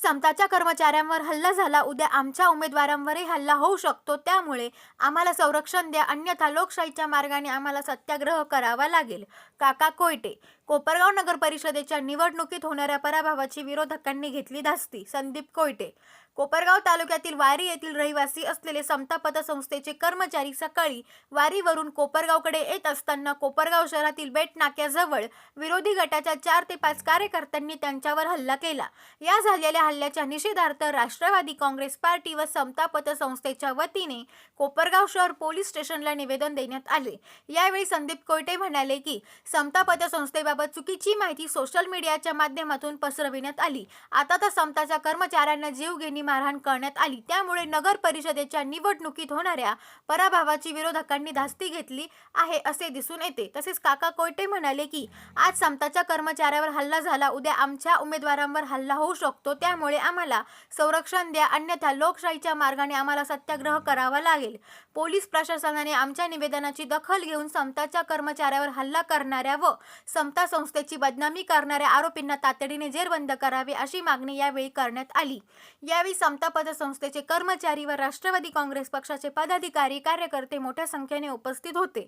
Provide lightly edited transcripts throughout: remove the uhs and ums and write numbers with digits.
समताच्या कर्मचाऱ्यांवर हल्ला झाला, उद्या आमच्या उमेदवारांवरही हल्ला होऊ शकतो, त्यामुळे आम्हाला संरक्षण द्या, अन्यथा लोकशाहीच्या मार्गाने आम्हाला सत्याग्रह करावा लागेल. काका कोयटे. कोपरगाव नगर परिषदेच्या निवडणुकीत होणाऱ्या पराभवाची विरोधकांनी घेतली धास्ती. संदीप कोयटे. कोपरगाव तालुक्यातील वारी येथील रहिवासी असलेले समता पतसंस्थेचे कर्मचारी सकाळी वारीवरून कोपरगावकडे येत असताना कोपरगाव शहरातील बेट नाक्याजवळ विरोधी गटाच्या 4 ते 5 कार्यकर्त्यांनी त्यांच्यावर हल्ला केला. या झालेल्या हल्ल्याच्या निषेधार्थ राष्ट्रवादी काँग्रेस पार्टी व समता पतसंस्थेच्या वतीने कोपरगाव शहर पोलीस स्टेशनला निवेदन देण्यात आले. यावेळी संदीप कोयटे म्हणाले की समता पतसंस्थेबाबत चुकीची माहिती सोशल मीडियाच्या माध्यमातून पसरविण्यात आली. आता तर समताच्या कर्मचाऱ्यांना जीवघेणी मारहाण करण्यात आली, त्यामुळे नगर परिषदेच्या निवडणुकीत होणाऱ्या पराभवाची विरोधकांनी धास्ती घेतली आहे असे दिसून येते. तसेच काका कोयटे म्हणाले की आज समताच्या कर्मचाऱ्यावर हल्ला झाला, उद्या आमच्या उमेदवारांवर हल्ला होऊ शकतो, त्यामुळे आम्हाला संरक्षण द्या, अन्यथा लोकशाहीच्या मार्गाने आम्हाला सत्याग्रह करावा लागेल. पोलीस प्रशासनाने आमच्या निवेदनाची दखल घेऊन समताच्या कर्मचाऱ्यावर हल्ला करणाऱ्या व समता संस्थेची बदनामी करणाऱ्या आरोपींना तातडीने जेरबंद करावे अशी मागणी यावेळी करण्यात आली. यावेळी समता पतसंस्थेचे कर्मचारी व राष्ट्रवादी काँग्रेस पक्षाचे पदाधिकारी कार्यकर्ते मोठ्या संख्येने उपस्थित होते.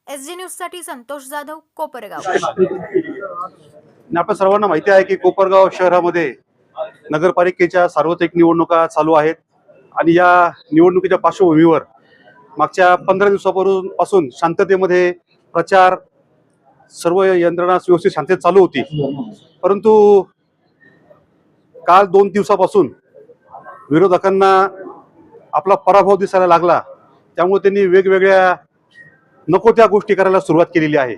SG न्यूजसाठी संतोष जाधव, कोपरगाव. आपल्या सर्वांना माहिती आहे की कोपरगाव शहरामध्ये नगरपालिकेच्या सार्वत्रिक निवडणुका चालू आहेत आणि या निवडणुकीच्या पार्श्वभूमीवर मागच्या 15 दिवसापासून शांततेमध्ये प्रचार सर्व यंत्रणा व्यवस्थित शांततेत चालू होती. परंतु काल 2 दिवसापासून विरोधकांना आपला पराभव दिसायला लागला, त्यामुळे त्यांनी वेगवेगळ्या नको त्या गोष्टी करायला सुरुवात केलेली आहे.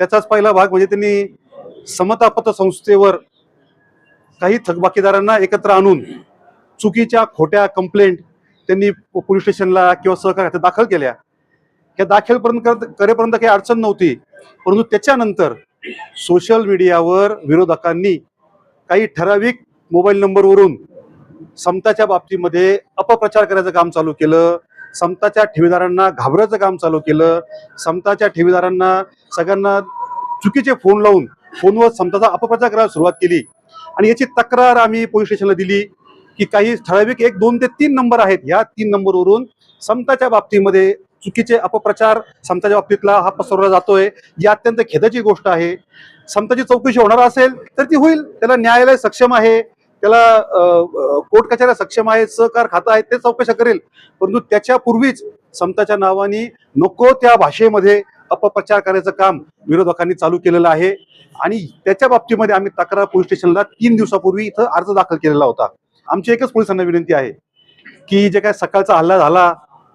त्याचाच पहिला भाग म्हणजे त्यांनी समता पतसंस्थेवर काही थकबाकीदारांना एकत्र आणून चुकीच्या खोट्या कंप्लेंट त्यांनी पोलीस स्टेशनला किंवा सहकार्यात दाखल केल्या. त्या दाखलपर्यंत करेपर्यंत काही अडचण नव्हती, परंतु त्याच्यानंतर सोशल मीडियावर विरोधकांनी काही ठराविक मोबाईल नंबरवरून समताच्या बाबतीमध्ये अपप्रचार करायचं काम चालू केलं, समताच्या ठेवीदारांना घाबरायचं काम चालू केलं, समताच्या ठेवीदारांना सगळ्यांना चुकीचे फोन लावून फोनवर समताचा अपप्रचार करायला सुरुवात केली. आणि याची तक्रार आम्ही पोलीस स्टेशनला दिली की काही ठराविक 1, 2 ते 3 नंबर आहेत, या 3 नंबरवरून समताच्या बाबतीमध्ये चुकीचे अपप्रचार समताच्या बाबतीतला हा पसरवला जातोय. ही अत्यंत खेदाची गोष्ट आहे. समताची चौकशी होणार असेल तर ती होईल, त्याला न्यायालय सक्षम आहे, त्याला कोर्ट कचेऱ्या सक्षम आहेत, सहकार खातं आहे, ते चौकशा करेल. परंतु त्याच्यापूर्वीच समताच्या नावाने नको त्या भाषेमध्ये अपप्रचार करायचं काम विरोधकांनी चालू केलेलं आहे. आणि त्याच्या बाबतीमध्ये आम्ही तक्रार पोलीस स्टेशनला 3 दिवसापूर्वी इथं अर्ज दाखल केलेला होता. आमची एकच पोलिसांना विनंती आहे की जे काय सकाळचा हल्ला झाला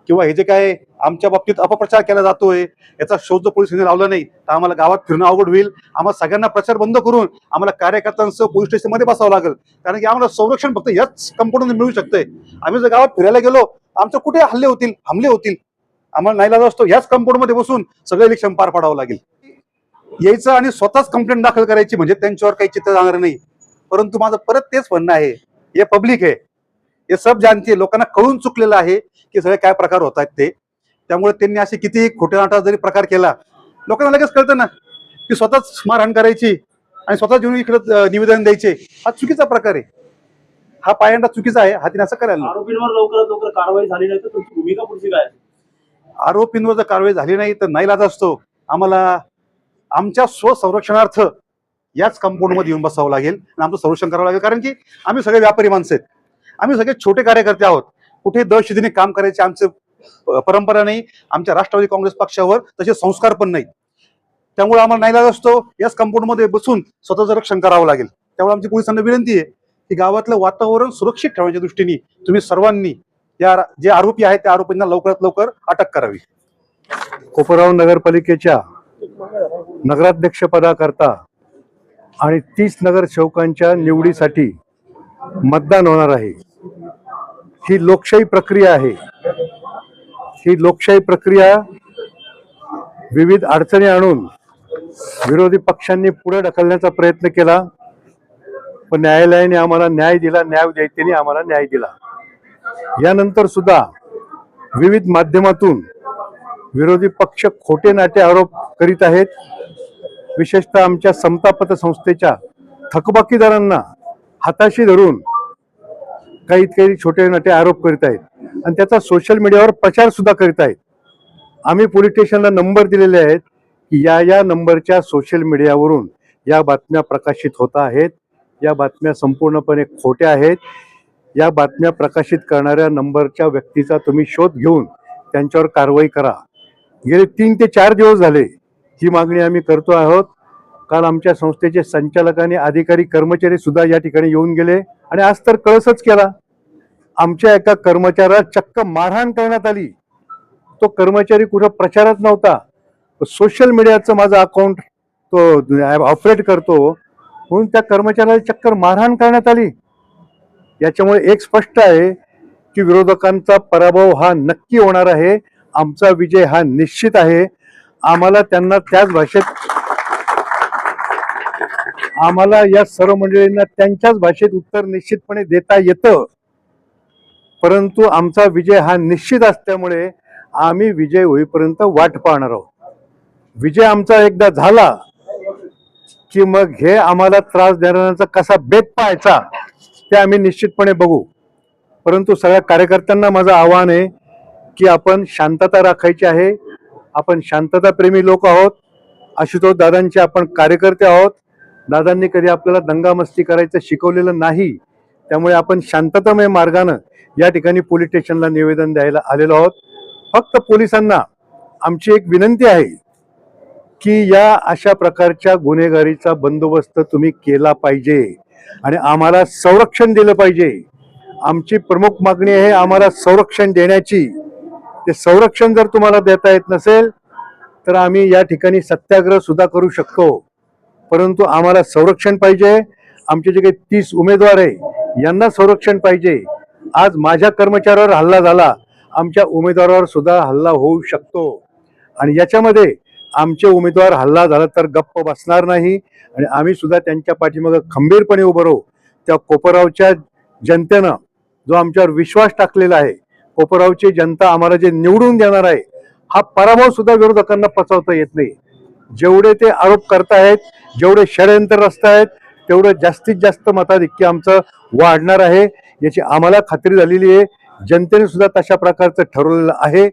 किंवा हे जे काय आमच्या बाबतीत अपप्रचार केला जातोय याचा शोध जर पोलिसांनी लावला नाही तर आम्हाला गावात फिरणं अवघड होईल. आम्हाला सगळ्यांना प्रचार बंद करून आम्हाला कार्यकर्त्यांसह पोलीस स्टेशनमध्ये बसावं लागेल, कारण की आम्हाला संरक्षण फक्त याच कंपाऊंडमध्ये मिळू शकतंय. आम्ही जर गावात फिरायला गेलो आमचं कुठे हमले होतील, आम्हाला नाईलाज असतो याच कंपाऊंडमध्ये बसून सगळं इलेक्शन पार पाडावं लागेल. यायचं आणि स्वतःच कंप्लेंट दाखल करायची म्हणजे त्यांच्यावर काही चित्र जाणार नाही. परंतु माझं परत तेच म्हणणं आहे, हे पब्लिक आहे, हे सब जानते, लोकांना कळून चुकलेलं आहे की सगळे काय प्रकार होत आहेत ते. त्यामुळे त्यांनी असे किती खोटेनाटा जरी प्रकार केला लोकांना लगेच कळतं ना की स्वतःच मारहाण करायची आणि स्वतःच येऊन इकडे निवेदन द्यायचे, हा चुकीचा प्रकार आहे. हा पायंडा चुकीचा आहे, हा तिने असं करायला. आरोपींवर लवकरात लवकर कारवाई झाली नाही तर तुमची भूमिका पुढची काय? आरोपींवर जर कारवाई झाली नाही तर नाईलाज असतो, आम्हाला आमच्या स्वसंरक्षणार्थ याच कंपाऊंडमध्ये येऊन बसावं लागेल आणि आमचं संरक्षण करावं लागेल. कारण की आम्ही सगळे व्यापारी माणसं आहेत, आम्ही सगळे छोटे कार्यकर्ते आहोत. कुठे दहशतीने काम करायचे आमचं परंपरा नाही, आमच्या राष्ट्रवादी काँग्रेस पक्षावर तसे संस्कार पण नाही. त्यामुळे आम्हाला नाईलाज असतो, याच कंपाऊंडमध्ये बसून स्वतःचं रक्षण करावं लागेल. त्यामुळे आमची पोलिसांना विनंती आहे की गावातलं वातावरण सुरक्षित ठेवण्याच्या दृष्टीने तुम्ही सर्वांनी या जे आरोपी आहेत त्या आरोपींना लवकरात लवकर अटक करावी. कोपरगाव नगरपालिकेच्या नगराध्यक्ष पदाकरता आणि 30 नगरसेवकांच्या निवडीसाठी मतदान होणार आहे. ही लोकशाही प्रक्रिया आहे. ही लोकशाही प्रक्रिया विविध अडचणी आणून विरोधी पक्षांनी पुढे ढकलण्याचा प्रयत्न केला, पण न्यायालयाने आम्हाला न्याय दिला, न्यायदेवतेने आम्हाला न्याय दिला. यानंतर सुद्धा विविध माध्यमातून विरोधी पक्ष खोटे नाटे आरोप करीत आहेत. विशेषतः आमच्या समता पतसंस्थेच्या थकबाकीदारांना हाताशी धरून काही छोटे मोठे आरोप करीत आहेत आणि त्याचा सोशल मीडियावर प्रचार सुद्धा करीत आहेत. आम्ही पोलीस स्टेशनला नंबर दिलेले आहेत की या नंबरच्या सोशल मीडियावरून या बातम्या प्रकाशित होत आहेत. या बातम्या संपूर्णपणे खोट्या आहेत. या बातम्या प्रकाशित करणाऱ्या नंबरच्या व्यक्तीचा तुम्ही शोध घेऊन त्यांच्यावर कारवाई करा. गेले 3 ते 4 दिवस झाले ही मागणी आम्ही करतो आहोत. काल आमच्या संस्थेचे संचालक आणि अधिकारी कर्मचारी सुद्धा या ठिकाणी येऊन गेले आणि आज तर कळसच केला. आमच्या एका कर्मचाऱ्याला चक्क मारहाण करण्यात आली. तो कर्मचारी कुठं प्रचारात नव्हता, सोशल मीडियाचं माझं अकाउंट तो ऑपरेट करतो म्हणून त्या कर्मचाऱ्याला चक्कर मारहाण करण्यात आली. याच्यामुळे एक स्पष्ट आहे की विरोधकांचा पराभव हा नक्की होणार आहे. आमचा विजय हा निश्चित आहे. आम्हाला त्यांना त्याच भाषेत आम्हाला या सर्व मंडळींना त्यांच्याच भाषेत उत्तर निश्चितपणे देता येतं, परंतु आमचा विजय हा निश्चित असल्यामुळे आम्ही विजय होईपर्यंत वाट पाहणार आहोत. विजय आमचा एकदा झाला की मग हे आम्हाला त्रास देणाऱ्यांचा कसा बेत पाहायचा ते आम्ही निश्चितपणे बघू. परंतु सगळ्या कार्यकर्त्यांना माझं आव्हान आहे की आपण शांतता राखायची आहे. आपण शांतताप्रेमी लोक आहोत. आशुतोष दादांचे आपण कार्यकर्ते आहोत. दादांनी कधी आपल्याला दंगामस्ती करायचं शिकवलेलं नाही. त्यामुळे आपण शांततामय मार्गानं या ठिकाणी पोलीस स्टेशनला निवेदन द्यायला आलेलो आहोत. फक्त पोलिसांना आमची एक विनंती आहे की या अशा प्रकारच्या गुन्हेगारीचा बंदोबस्त तुम्ही केला पाहिजे आणि आम्हाला संरक्षण दिलं पाहिजे. आमची प्रमुख मागणी आहे आम्हाला संरक्षण देण्याची. ते संरक्षण जर तुम्हाला देता येत नसेल तर आम्ही या ठिकाणी सत्याग्रह सुद्धा करू शकतो, परंतु आम्हाला संरक्षण पाहिजे. आमचे जे काही 30 उमेदवार आहे यांना संरक्षण पाहिजे. आज माझ्या कर्मचाऱ्यावर हल्ला झाला, आमच्या उमेदवारावर सुद्धा हल्ला होऊ शकतो आणि याच्यामध्ये आमचे उमेदवार हल्ला झाला तर गप्प बसणार नाही आणि आम्ही सुद्धा त्यांच्या पाठीमागे खंबीरपणे उभं राहू. त्या कोपरगावच्या जनतेनं जो आमच्यावर विश्वास टाकलेला आहे, कोपरगावची जनता आम्हाला जे निवडून देणार आहे, हा पराभव सुद्धा विरोधकांना पचवता येत नाही. जेवढे ते आरोप करतायत, जेवढे षडयंत्र रचतायत, तेवढं जास्तीत जास्त मताधिक्य आमचं वाढणार आहे याची आम्हाला खात्री झालेली आहे. जनतेने सुद्धा तशा प्रकारचं ठरवलेलं आहे.